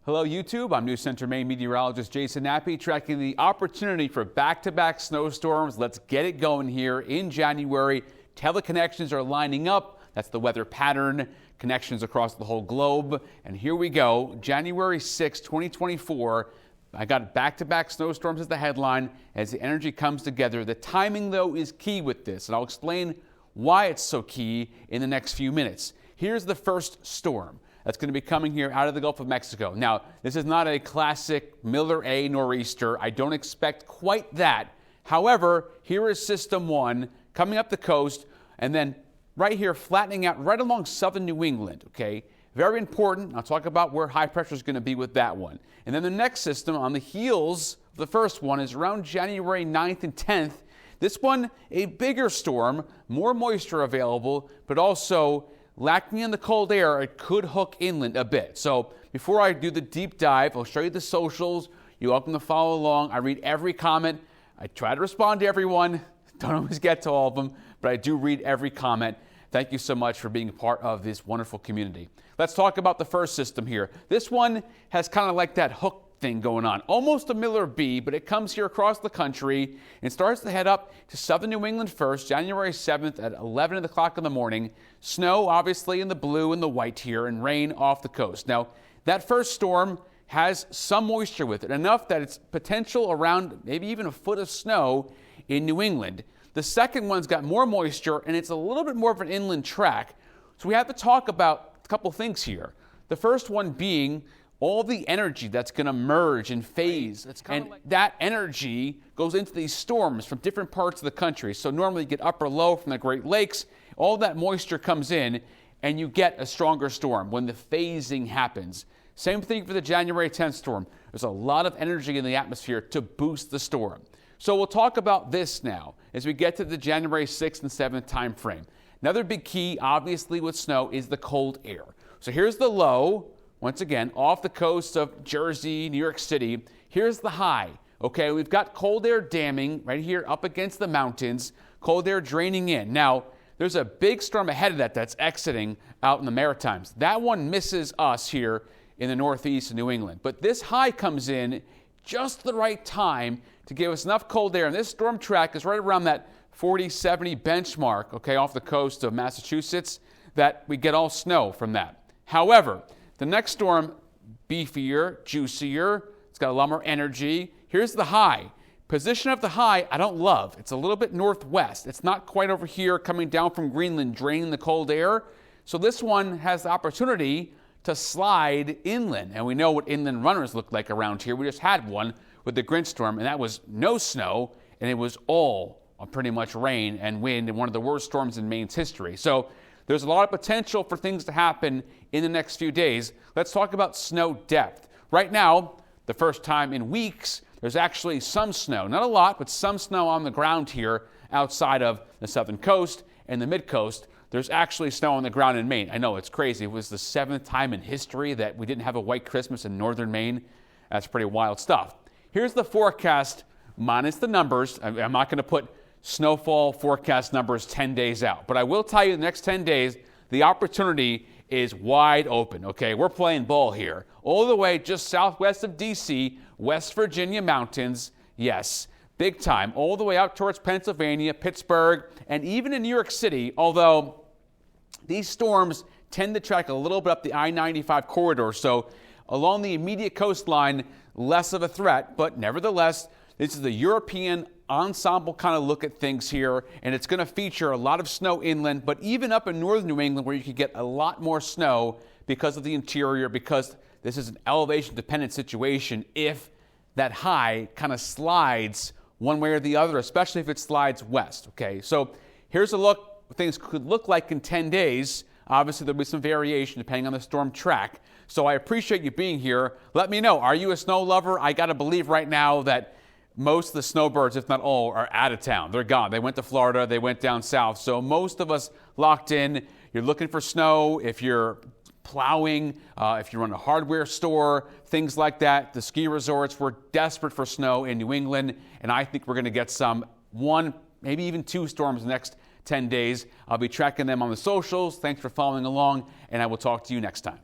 Hello YouTube, I'm News Center Maine meteorologist Jason Nappy tracking the opportunity for back-to-back snowstorms. Let's get it going here in January. Teleconnections are lining up. That's the weather pattern. Connections across the whole globe. And here we go, January 6, 2024. I got back-to-back snowstorms as the headline as the energy comes together. The timing, though, is key with this, and I'll explain why it's so key in the next few minutes. Here's the first storm that's going to be coming here out of the Gulf of Mexico. Now, this is not a classic Miller A nor'easter. I don't expect quite that. However, here is System 1 coming up the coast and then right here flattening out right along southern New England, okay? Very important. I'll talk about where high pressure is going to be with that one. And then the next system on the heels of the first one is around January 9th and 10th. This one, a bigger storm, more moisture available, but also lacking in the cold air, it could hook inland a bit. So before I do the deep dive, I'll show you the socials. You're welcome to follow along. I read every comment. I try to respond to everyone. Don't always get to all of them, but I do read every comment. Thank you so much for being a part of this wonderful community. Let's talk about the first system here. This one has kind of like that hook thing going on. Almost a Miller B, but it comes here across the country and starts to head up to southern New England first, January 7th at 11 o'clock in the morning. Snow, obviously, in the blue and the white here, and rain off the coast. Now, that first storm has some moisture with it, enough that it's potential around maybe even a foot of snow in New England. The second one's got more moisture, and it's a little bit more of an inland track. So we have to talk about a couple things here. The first one being all the energy that's going to merge and phase. And that energy goes into these storms from different parts of the country. So normally you get upper low from the Great Lakes. All that moisture comes in, and you get a stronger storm when the phasing happens. Same thing for the January 10th storm. There's a lot of energy in the atmosphere to boost the storm. So we'll talk about this now as we get to the January 6th and 7th time frame. Another big key, obviously, with snow is the cold air. So here's the low. Once again, off the coast of Jersey, New York City. Here's the high. Okay, we've got cold air damming right here up against the mountains, cold air draining in. Now, there's a big storm ahead of that that's exiting out in the Maritimes. That one misses us here in the northeast of New England. But this high comes in just the right time to give us enough cold air. And this storm track is right around that 40-70 benchmark, okay, off the coast of Massachusetts, that we get all snow from that. However, the next storm, beefier, juicier, it's got a lot more energy. Here's the high. Position of the high, I don't love. It's a little bit northwest. It's not quite over here coming down from Greenland, draining the cold air. So this one has the opportunity to slide inland. And we know what inland runners look like around here. We just had one with the Grinch storm, and that was no snow, and it was all pretty much rain and wind, and one of the worst storms in Maine's history. So there's a lot of potential for things to happen in the next few days. Let's talk about snow depth. Right now, the first time in weeks, there's actually some snow. Not a lot, but some snow on the ground here outside of the southern coast and the mid-coast. There's actually snow on the ground in Maine. I know, it's crazy. It was the 7th time in history that we didn't have a white Christmas in northern Maine. That's pretty wild stuff. Here's the forecast minus the numbers. I'm not going to put snowfall forecast numbers 10 days out. But I will tell you the next 10 days, the opportunity is wide open, okay? We're playing ball here. All the way just southwest of D.C., West Virginia mountains, yes, big time. All the way out towards Pennsylvania, Pittsburgh, and even in New York City, although these storms tend to track a little bit up the I-95 corridor. So along the immediate coastline, less of a threat, but nevertheless, this is the European ensemble kind of look at things here, and it's going to feature a lot of snow inland, but even up in northern New England where you could get a lot more snow because of the interior, because this is an elevation-dependent situation if that high kind of slides one way or the other, especially if it slides west, okay? So here's a look what things could look like in 10 days. Obviously, there'll be some variation depending on the storm track. So I appreciate you being here. Let me know, are you a snow lover? I got to believe right now that most of the snowbirds, if not all, are out of town. They're gone. They went to Florida. They went down south. So most of us locked in. You're looking for snow. If you're plowing, if you run a hardware store, things like that. The ski resorts, we're desperate for snow in New England, and I think we're going to get some, one, maybe even two storms next 10 days. I'll be tracking them on the socials. Thanks for following along, and I will talk to you next time.